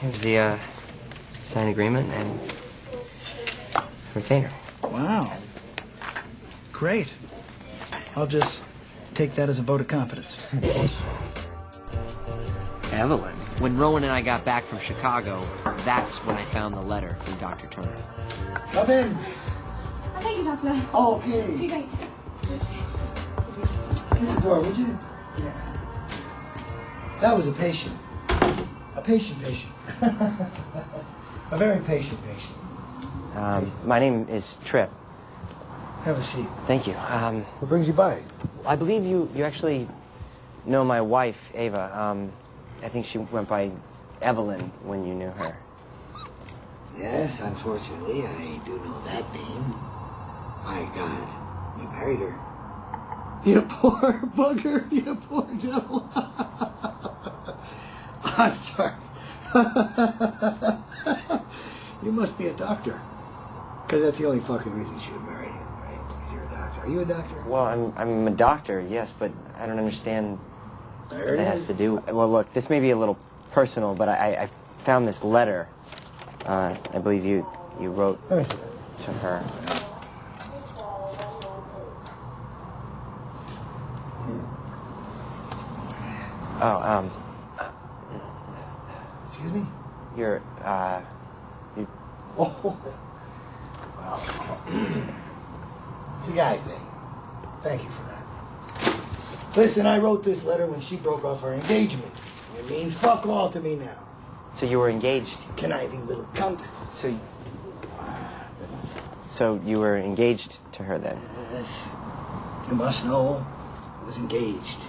Here's the signed agreement and retainer. Wow. Great. I'll just take that as a vote of confidence. Evelyn. When Rowan and I got back from Chicago, that's when I found the letter from Dr. Turner. Come in. Thank you, Doctor. Oh, okay. Okay, great. Close the door, would you? Yeah. That was a patient. A patient. A very patient patient. My name is Tripp. Have a seat. Thank you. What brings you by? I believe you actually know my wife, Ava. I think she went by Evelyn when you knew her. Yes, unfortunately, I do know that name. My God, you married her. You poor bugger, you poor devil. I'm sorry. You must be a doctor. Because that's the only fucking reason she would marry you, right? Because you're a doctor. Are you a doctor? Well, I'm a doctor, yes, but I don't understand There what it it has is. to do. Well, look, this may be a little personal, but I found this letter. I believe you wrote Let me see. to her. Oh, Excuse me? you're, Oh. Well, it's a guy thing. Thank you for that. Listen, I wrote this letter when she broke off our engagement. It means fuck all to me now. so you were engaged. Conniving little cunt. So you were engaged to her then? Yes. You must know I was engaged.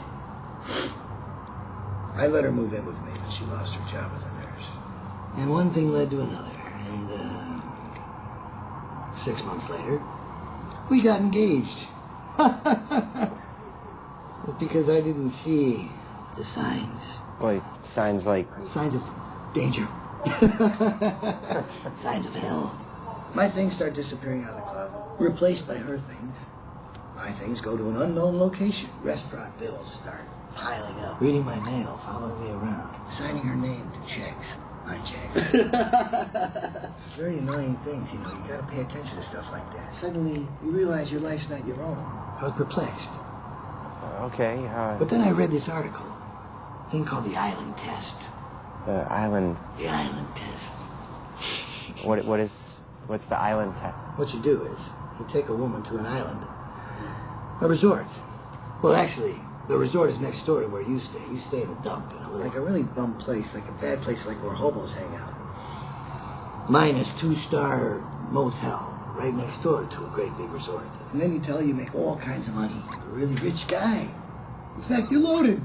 I let her move in with me when she lost her job as a nurse. And one thing led to another. And 6 months later, we got engaged. It's because I didn't see the signs. Well, signs like... Signs of danger. Signs of hell. My things start disappearing out of the closet, replaced by her things. My things go to an unknown location. Restaurant bills start piling up. Reading my mail, following me around, signing her name to checks. My checks. Very annoying things, you know. You gotta pay attention to stuff like that. Suddenly, you realize your life's not your own. I was perplexed. Okay, But then I read this article. A thing called the island test. the island... The island test. What's the island test? What you do is, you take a woman to an island. A resort. Well, actually, the resort is next door to where you stay. You stay in a dump, you know, like a really bum place, like a bad place like where hobos hang out. Mine is 2-star motel, right next door to a great big resort. And then you tell her you make all kinds of money. You're a really rich guy. In fact, you're loaded.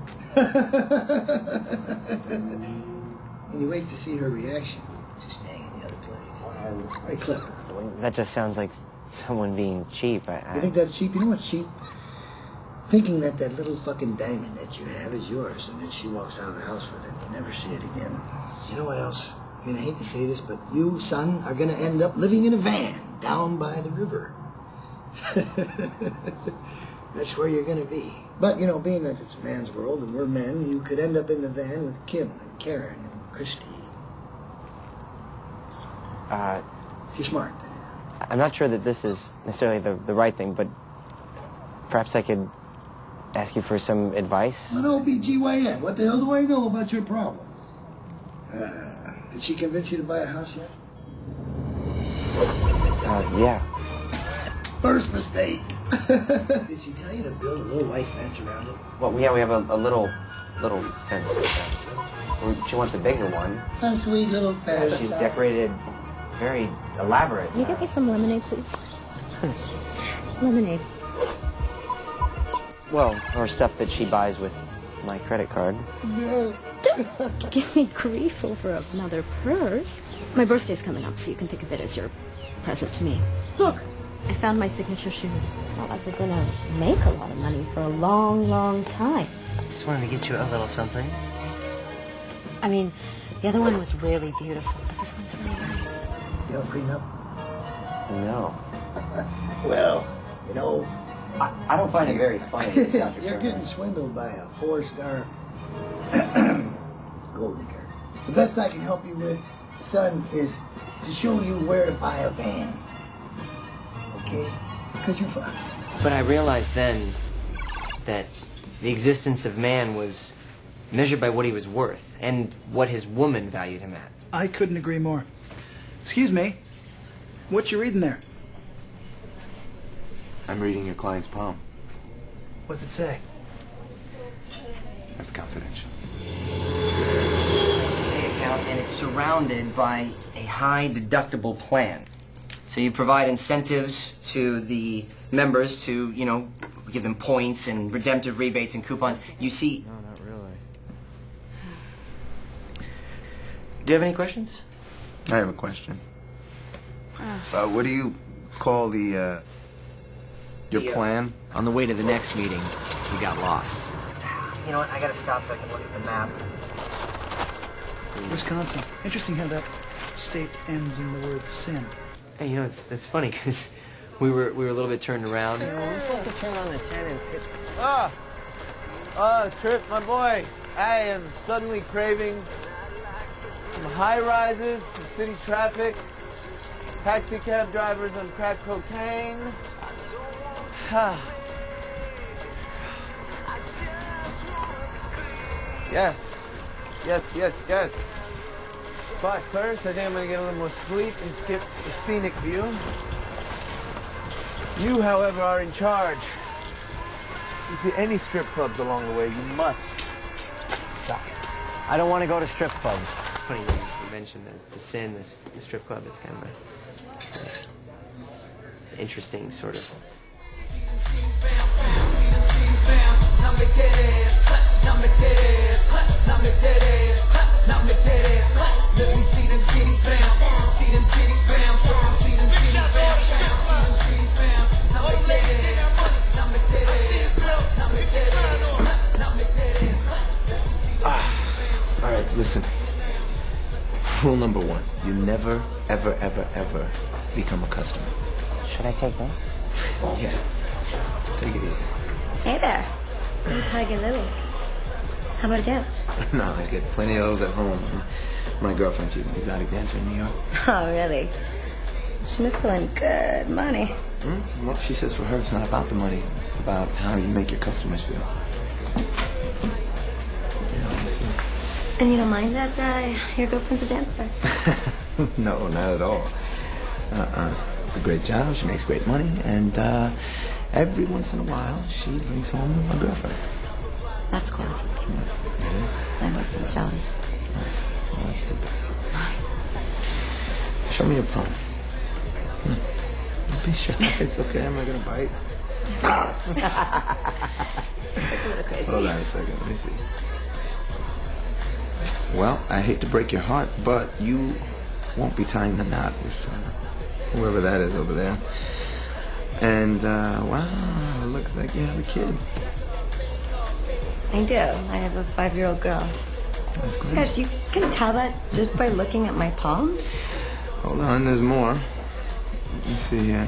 And you wait to see her reaction to staying in the other place. Very clever. That just sounds like someone being cheap. You think that's cheap? You know what's cheap? Thinking that that little fucking diamond that you have is yours, and then she walks out of the house with it. You never see it again. You know what else? I mean, I hate to say this, but you, son, are gonna end up living in a van down by the river. That's where you're gonna be. But, you know, being that it's a man's world and we're men, you could end up in the van with Kim and Karen and Christy. If you're smart, that is. I'm not sure that this is necessarily the right thing, but perhaps I could ask you for some advice. I'm an OBGYN. What the hell do I know about your problems? Did she convince you to buy a house yet? Yeah. First mistake. Did she tell you to build a little white fence around it? Well, yeah, we have a little fence. She wants a bigger one. A sweet little fence. She's decorated very elaborate. Can you get me some lemonade, please? Lemonade. Well, or stuff that she buys with my credit card. No. Don't give me grief over another purse. My birthday's coming up, so you can think of it as your present to me. Look, I found my signature shoes. It's not like we're gonna make a lot of money for a long, long time. Just wanted to get you a little something. I mean, the other one was really beautiful, but this one's really nice. You have a prenup? No. Well, you know, I don't find it very funny, Dr. you're Turner. getting swindled by a 4-star gold digger. The best I can help you with, son, is to show you where to buy a van. Okay? Because you're fine. But I realized then that the existence of man was measured by what he was worth and what his woman valued him at. I couldn't agree more. Excuse me. What you reading there? I'm reading your client's poem. What's it say? That's confidential. Account, and it's surrounded by a high deductible plan. So you provide incentives to the members to, you know, give them points and redemptive rebates and coupons. You see... No, not really. Do you have any questions? I have a question. What do you call the, your plan? On the way to the next meeting, we got lost. You know what? I gotta stop so I can look at the map. Wisconsin. Interesting how that state ends in the word sin. Hey, you know, it's funny because we were a little bit turned around. We're supposed to turn on the 10 and... Trip, my boy. I am suddenly craving some high rises, some city traffic, taxi cab drivers on crack cocaine. Yes. But first, I think I'm gonna get a little more sleep and skip the scenic view. You, however, are in charge. You see any strip clubs along the way, you must stop. I don't want to go to strip clubs. It's funny you mentioned the sin, the strip club. It's kind of it's an interesting sort of. All right, listen. Rule number 1, you never, ever, ever, ever become a customer. Should I take those? Yeah. Take it easy. Hey there. I'm Tiger Lily. How about a dance? No, I get plenty of those at home. My girlfriend, she's an exotic dancer in New York. Oh, really? She must pull in good money. Well, she says for her, it's not about the money. It's about how you make your customers feel. Yeah, I see. And you don't mind that your girlfriend's a dancer? No, not at all. It's a great job. She makes great money. And every once in a while, she brings home a girlfriend. That's cool. It is? My boyfriend's jealous. Well, that's too bad. Show me your palm. Don't be shy. It's okay. I'm not going to bite. Hold on a second. Let me see. Well, I hate to break your heart, but you won't be tying the knot with whoever that is over there. And, wow, it looks like you have a kid. I do. I have a 5-year-old girl. That's great. Gosh, you can tell that just by looking at my palm? Hold on, there's more. Let me see here.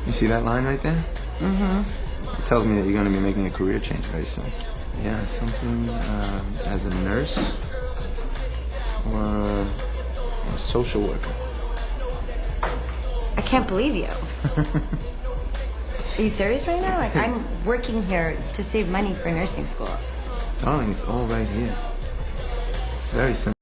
You see that line right there? Mm-hmm. It tells me that you're going to be making a career change very soon. Yeah, something as a nurse or a social worker. I can't believe you. Are you serious right now? Like, I'm working here to save money for nursing school. Darling, it's all right here. It's very simple.